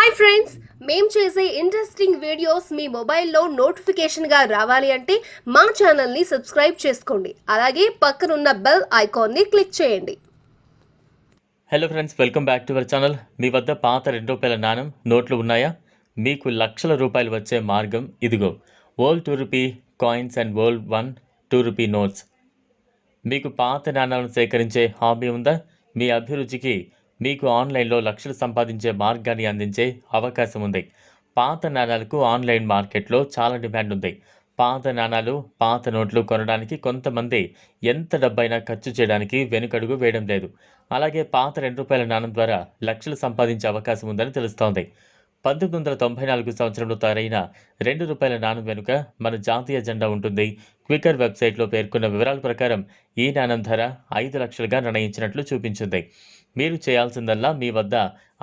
Hi friends, మేము చేసే interesting videos మీ మొబైల్లో నోటిఫికేషన్గా రావాలి అంటే మా ఛానల్ని సబ్స్క్రైబ్ చేసుకోండి. అలాగే పక్కనున్న బెల్ ఐకాన్ని క్లిక్ చేయండి. Hello friends, welcome back to our channel. మీ వద్ద పాత ₹2 నాణెం నోట్లు ఉన్నాయా? మీకు లక్షల రూపాయలు వచ్చే మార్గం ఇదిగో. Old ₹2 coins and old ₹1, ₹2 notes. మీకు పాత నాణాలను సేకరించే హాబీ ఉందా? మీ అభిరుచికి మీకు ఆన్లైన్లో లక్షలు సంపాదించే మార్గాన్ని అందించే అవకాశం ఉంది. పాత నాణాలకు ఆన్లైన్ మార్కెట్లో చాలా డిమాండ్ ఉంది. పాత నాణాలు, పాత నోట్లు కొనడానికి కొంతమంది ఎంత డబ్బైనా ఖర్చు చేయడానికి వెనుకడుగు వేయడం లేదు. అలాగే పాత ₹2 నాణం ద్వారా లక్షలు సంపాదించే అవకాశం ఉందని తెలుస్తోంది. 1994 సంవత్సరంలో తయారైన ₹2 నాణం వెనుక మన జాతీయ జెండా ఉంటుంది. క్వికర్ వెబ్సైట్లో పేర్కొన్న వివరాల ప్రకారం ఈ నాణం ధర 5 లక్షలుగా నిర్ణయించినట్లు చూపించింది. మీరు చేయాల్సిందల్లా మీ వద్ద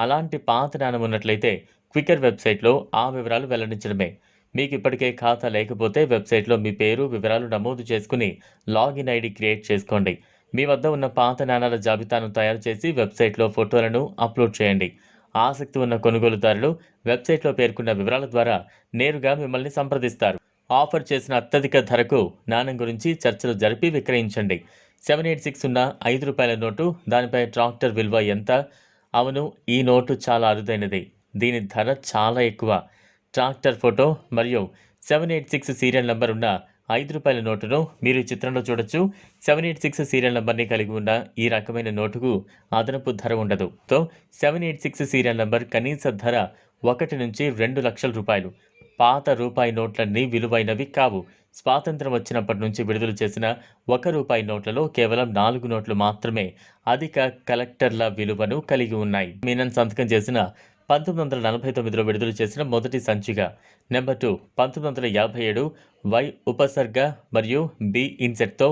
అలాంటి పాత నాణం ఉన్నట్లయితే క్వికర్ వెబ్సైట్లో ఆ వివరాలు వెల్లడించడమే. మీకు ఇప్పటికే ఖాతా లేకపోతే వెబ్సైట్లో మీ పేరు, వివరాలు నమోదు చేసుకుని లాగిన్ ఐడి క్రియేట్ చేసుకోండి. మీ వద్ద ఉన్న పాత నాణాల జాబితాను తయారు చేసి వెబ్సైట్లో ఫోటోలను అప్లోడ్ చేయండి. ఆసక్తి ఉన్న కొనుగోలుదారులు వెబ్సైట్లో పేర్కొన్న వివరాల ద్వారా నేరుగా మిమ్మల్ని సంప్రదిస్తారు. ఆఫర్ చేసిన అత్యధిక ధరకు నాణం గురించి చర్చలు జరిపి విక్రయించండి. 786 ఉన్న ₹5 నోటు, దానిపై ట్రాక్టర్ విలువ ఎంత? అవును, ఈ నోటు చాలా అరుదైనది. దీని ధర చాలా ఎక్కువ. ట్రాక్టర్ ఫోటో మరియు 786 సీరియల్ నంబర్ ఉన్న ₹5 నోటును మీరు చిత్రంలో చూడొచ్చు. 786 సీరియల్ నంబర్ని కలిగి ఉన్న ఈ రకమైన నోటుకు అదనపు ధర ఉండదు. 786 సీరియల్ నంబర్ కనీస ధర ₹1 నుంచి ₹2 లక్షల. పాత రూపాయి నోట్లన్నీ విలువైనవి కావు. స్వాతంత్రం వచ్చినప్పటి నుంచి విడుదల చేసిన ₹1 నోట్లలో కేవలం 4 నోట్లు మాత్రమే అధిక కలెక్టర్ల విలువను కలిగి ఉన్నాయి. మీనన్ సంతకం చేసిన 1949లో విడుదల చేసిన మొదటి సంచిక. నెంబర్ 2 1957 వై ఉపసర్గ మరియు బి ఇన్సెట్తో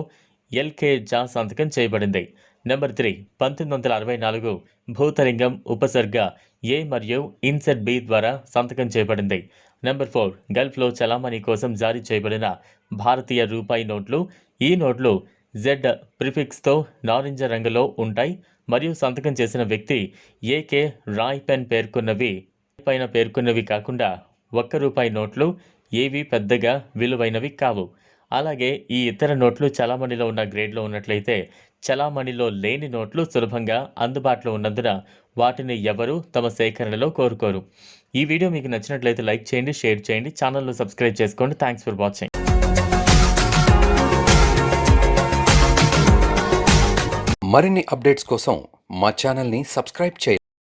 ఎల్కే జా సంతకం చేయబడింది. నెంబర్ 3 1964 భూతలింగం ఉపసర్గ ఏ మరియు ఇన్సెట్ బి ద్వారా సంతకం చేయబడింది. నెంబర్ 4 గల్ఫ్లో చలామణి కోసం జారీ చేయబడిన భారతీయ రూపాయి నోట్లు. ఈ నోట్లు జెడ్ ప్రిఫిక్స్తో నారింజ రంగులో ఉంటాయి మరియు సంతకం చేసిన వ్యక్తి ఏకే రాయ్ పెన్ పేర్కొన్నవి కాకుండా ₹1 నోట్లు ఏవి పెద్దగా విలువైనవి కావు. అలాగే ఈ ఇతర నోట్లు చలామణిలో ఉన్న గ్రేడ్లో ఉన్నట్లయితే చలామణిలో లేని నోట్లు సులభంగా అందుబాటులో ఉన్నందున వాటిని ఎవరూ తమ సేకరణలో కోరుకోరు. ఈ వీడియో మీకు నచ్చినట్లయితే లైక్ చేయండి, షేర్ చేయండి, ఛానల్ను సబ్స్క్రైబ్ చేసుకోండి. Thanks for watching. మరిన్ని అప్డేట్స్ కోసం మా ఛానల్ని సబ్స్క్రైబ్ చేయండి.